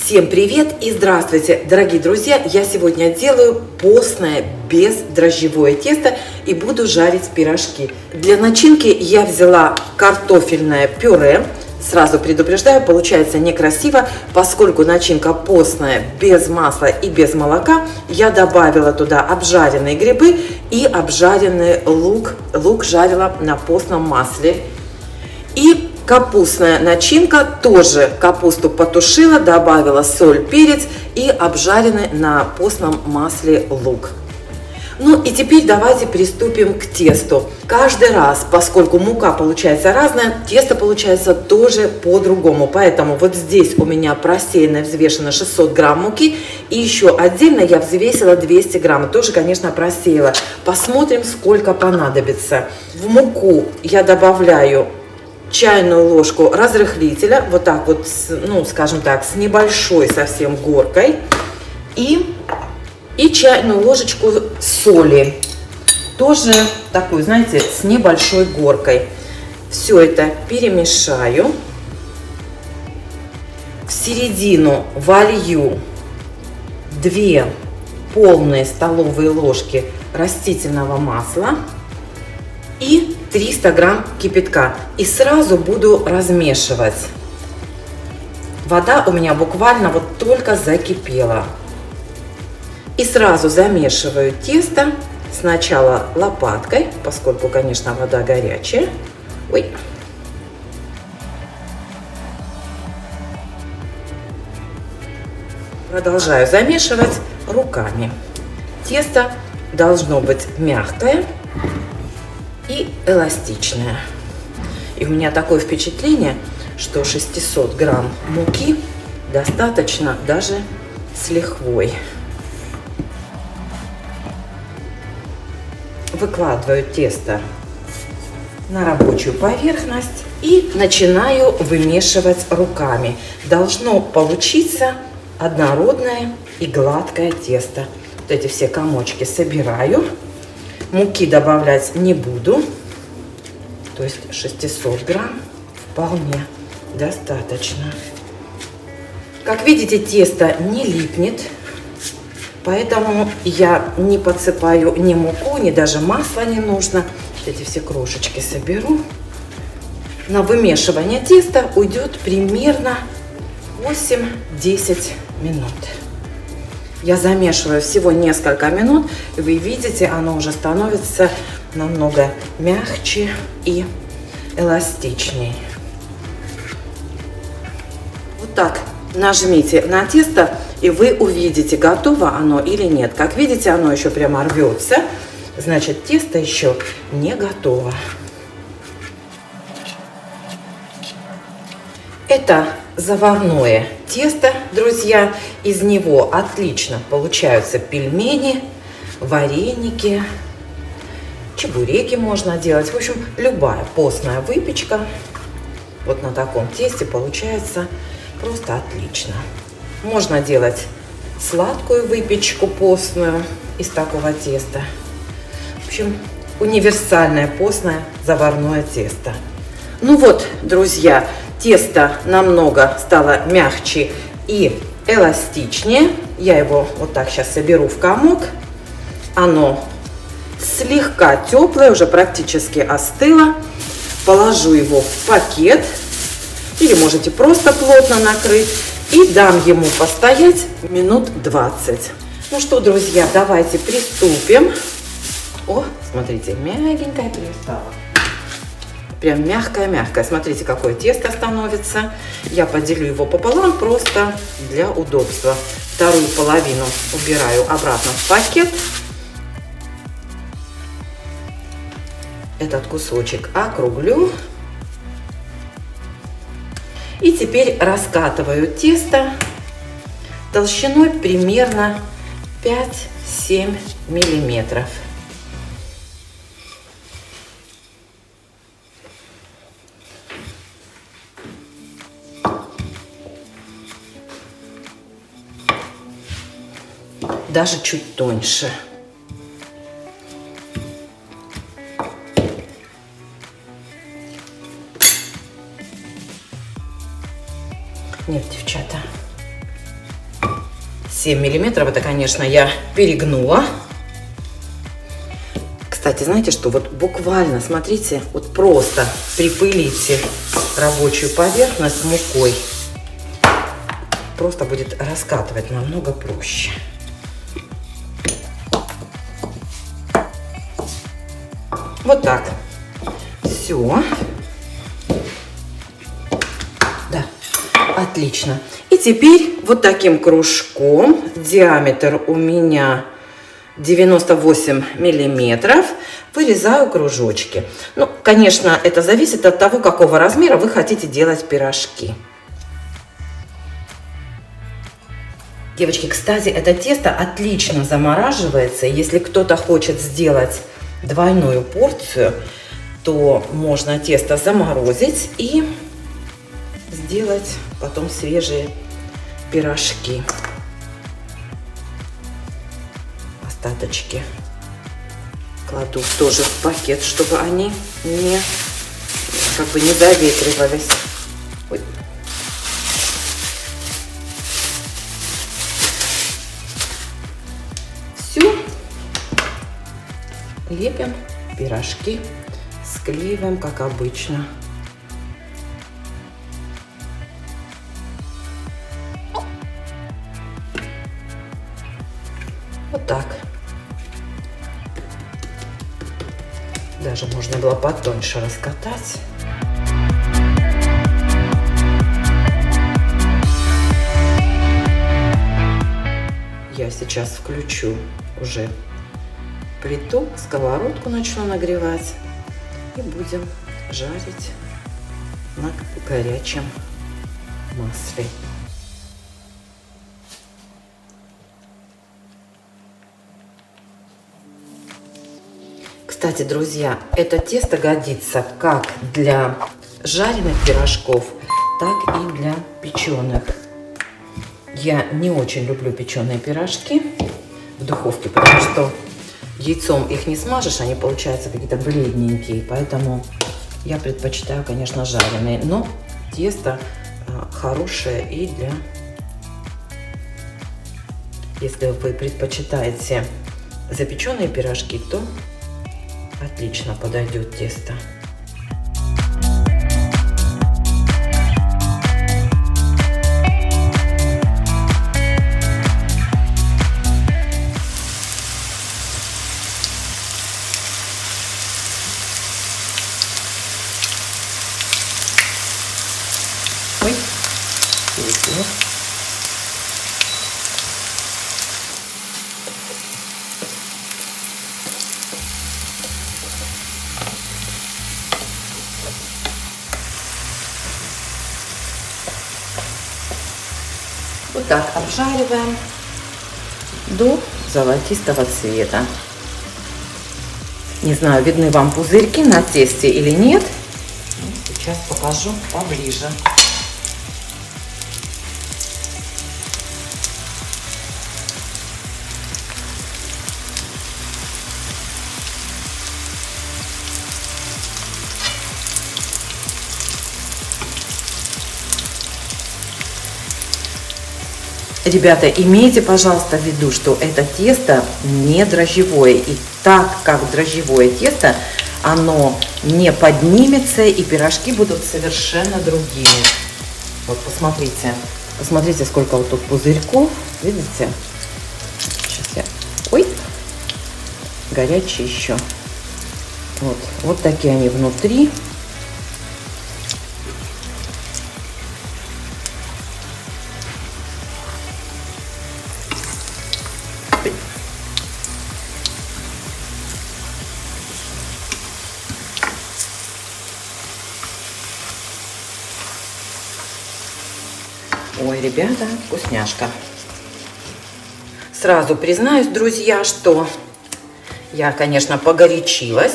Всем привет и здравствуйте, дорогие друзья! Я сегодня делаю постное бездрожжевое тесто и буду жарить пирожки. Для начинки я взяла картофельное пюре. Сразу предупреждаю, получается некрасиво, поскольку начинка постная, без масла и без молока. Я добавила туда обжаренные грибы и обжаренный лук. Лук жарила на постном масле. И капустная начинка, тоже капусту потушила, добавила соль, перец и обжаренный на постном масле лук. Ну и теперь давайте приступим к тесту. Каждый раз, поскольку мука получается разная, тесто получается тоже по-другому. Поэтому вот здесь у меня просеянно взвешено 600 грамм муки. И еще отдельно я взвесила 200 грамм. Тоже, конечно, просеяла. Посмотрим, сколько понадобится. В муку я добавляю чайную ложку разрыхлителя. Вот так вот, ну, скажем так, с небольшой совсем горкой. И чайную ложечку соли, тоже такую, знаете, с небольшой горкой. Все это перемешаю. В середину волью 2 полные столовые ложки растительного масла и 300 грамм кипятка. И сразу буду размешивать. Вода у меня буквально вот только закипела. И сразу замешиваю тесто, сначала лопаткой, поскольку, конечно, вода горячая. Ой. Продолжаю замешивать руками. Тесто должно быть мягкое и эластичное. И у меня такое впечатление, что 600 грамм муки достаточно даже с лихвой. Выкладываю тесто на рабочую поверхность и начинаю вымешивать руками. Должно получиться однородное и гладкое тесто. Вот эти все комочки собираю. Муки добавлять не буду. То есть 600 грамм вполне достаточно. Как видите, тесто не липнет. Поэтому я не подсыпаю ни муку, ни даже масла не нужно. Эти все крошечки соберу. На вымешивание теста уйдет примерно 8-10 минут. Я замешиваю всего несколько минут. И вы видите, оно уже становится намного мягче и эластичнее. Вот так нажмите на тесто, и вы увидите, готово оно или нет. Как видите, оно еще прямо рвется. Значит, тесто еще не готово. Это заварное тесто, друзья. Из него отлично получаются пельмени, вареники, чебуреки можно делать. В общем, любая постная выпечка вот на таком тесте получается просто отлично. Можно делать сладкую выпечку постную из такого теста. В общем, универсальное постное заварное тесто. Ну вот, друзья, тесто намного стало мягче и эластичнее. Я его вот так сейчас соберу в комок. Оно слегка теплое, уже практически остыло. Положу его в пакет. Или можете просто плотно накрыть. И дам ему постоять минут 20. Ну что, друзья, давайте приступим. О, смотрите, мягенькая перестала. Прям мягкая-мягкая. Смотрите, какое тесто становится. Я поделю его пополам просто для удобства. Вторую половину убираю обратно в пакет. Этот кусочек округлю. И теперь раскатываю тесто толщиной примерно 5-7 миллиметров. Даже чуть тоньше. Нет, девчата, 7 миллиметров. Это, конечно, я перегнула. Кстати, знаете что? Вот буквально, смотрите, вот просто припылите рабочую поверхность мукой. Просто будет раскатывать намного проще. Вот так. Все. Да, отлично. И теперь вот таким кружком, диаметр у меня 98 миллиметров, вырезаю кружочки. Ну, конечно, это зависит от того, какого размера вы хотите делать пирожки. Девочки, кстати, это тесто отлично замораживается. Если кто-то хочет сделать двойную порцию, то можно тесто заморозить и сделать потом свежие пирожки. Остаточки кладу тоже в пакет, чтобы они не заветривались. Ой. Все. Лепим пирожки, склеиваем, как обычно. Вот так. Даже можно было потоньше раскатать. Я сейчас включу уже плиту, сковородку начну нагревать и будем жарить на горячем масле. Кстати, друзья, это тесто годится как для жареных пирожков, так и для печеных. Я не очень люблю печеные пирожки в духовке, потому что яйцом их не смажешь, они получаются какие-то бледненькие, поэтому я предпочитаю, конечно, жареные. Но тесто хорошее и для... Если вы предпочитаете запеченные пирожки, то отлично подойдет тесто. Ой, перепил. Вот так обжариваем до золотистого цвета. Не знаю, видны вам пузырьки на тесте или нет. Сейчас покажу поближе. Ребята, имейте, пожалуйста, в виду, что это тесто не дрожжевое. И так как дрожжевое тесто, оно не поднимется, и пирожки будут совершенно другими. Вот, посмотрите. Посмотрите, сколько вот тут пузырьков. Видите? Сейчас я... Ой! Горячие еще. Вот такие они внутри. Ой, ребята, вкусняшка. Сразу признаюсь, друзья, что я, конечно, погорячилась.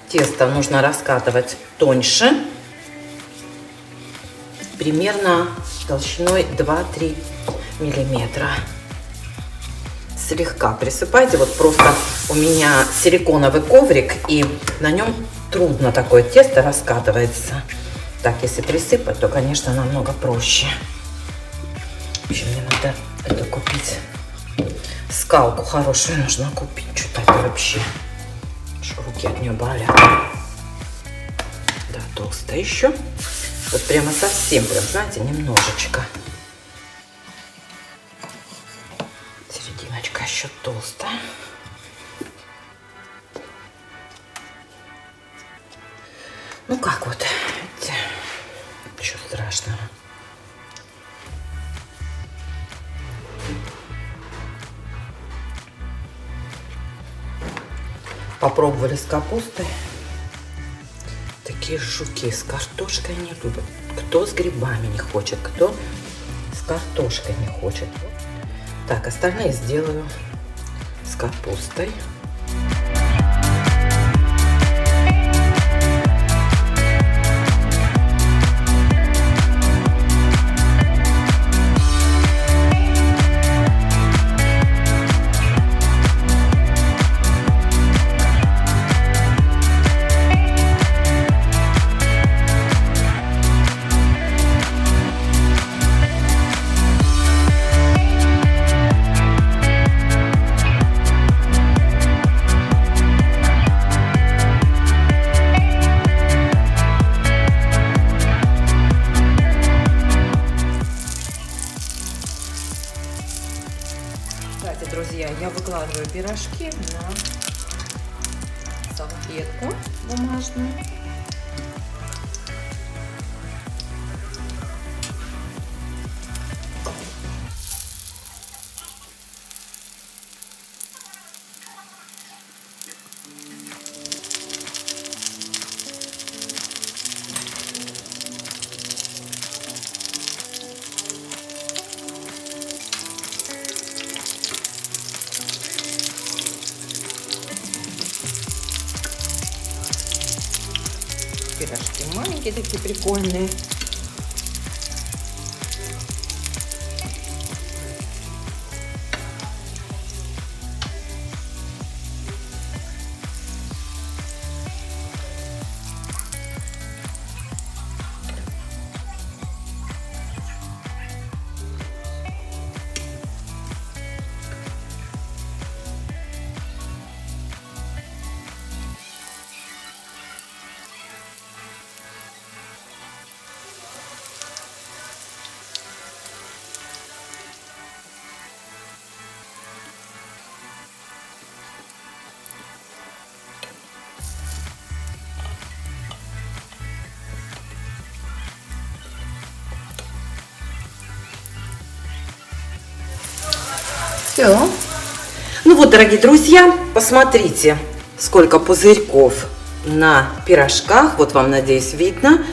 Тесто нужно раскатывать тоньше. Примерно толщиной 2-3 миллиметра. Слегка присыпайте. Вот просто у меня силиконовый коврик, и на нем трудно такое тесто раскатывается. Так, если присыпать, то, конечно, намного проще. В общем, мне надо это купить скалку хорошую нужно купить. Что-то это вообще, что руки от нее болят. Да, толстая еще. Вот прямо совсем, прям, знаете, немножечко. Серединочка еще толстая. Ну как вот, ничего страшного. Попробовали с капустой. Такие жуки с картошкой не любят. Кто с грибами не хочет, кто с картошкой не хочет. Так, остальные сделаю с капустой. Кстати, друзья, я выкладываю пирожки на салфетку бумажную. Пирожки маленькие, такие прикольные. Все. Ну вот, дорогие друзья, посмотрите, сколько пузырьков на пирожках. Вот вам, надеюсь, видно.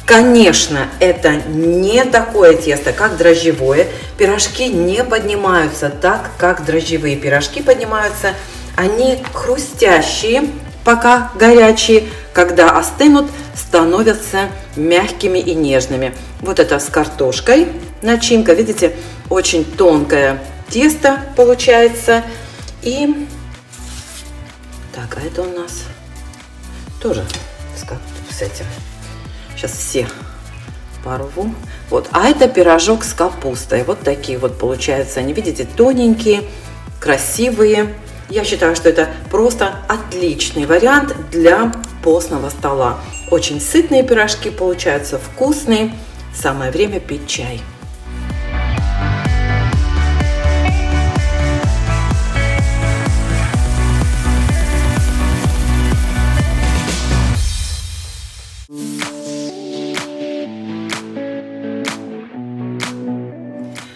Конечно, это не такое тесто, как дрожжевое. Пирожки не поднимаются так, как дрожжевые пирожки поднимаются. Они хрустящие, пока горячие. Когда остынут, становятся мягкими и нежными. Вот это с картошкой начинка. Видите, очень тонкое тесто получается. И так, а это у нас тоже с этим. Сейчас все порву. Вот, а это пирожок с капустой. Вот такие вот получаются. Они, видите, тоненькие, красивые. Я считаю, что это просто отличный вариант для постного стола. Очень сытные пирожки получаются, вкусные. Самое время пить чай.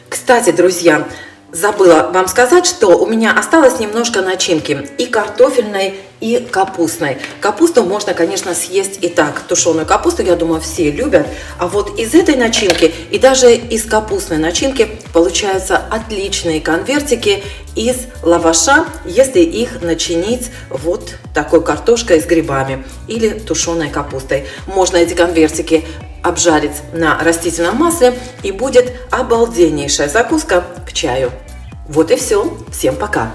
Кстати, друзья, забыла вам сказать, что у меня осталось немножко начинки и картофельной, и капустной. Капусту можно, конечно, съесть и так. Тушеную капусту, я думаю, все любят. А вот из этой начинки и даже из капустной начинки получаются отличные конвертики из лаваша, если их начинить вот такой картошкой с грибами или тушеной капустой. Можно эти конвертики обжарить на растительном масле, и будет обалденнейшая закуска к чаю. Вот и все. Всем пока!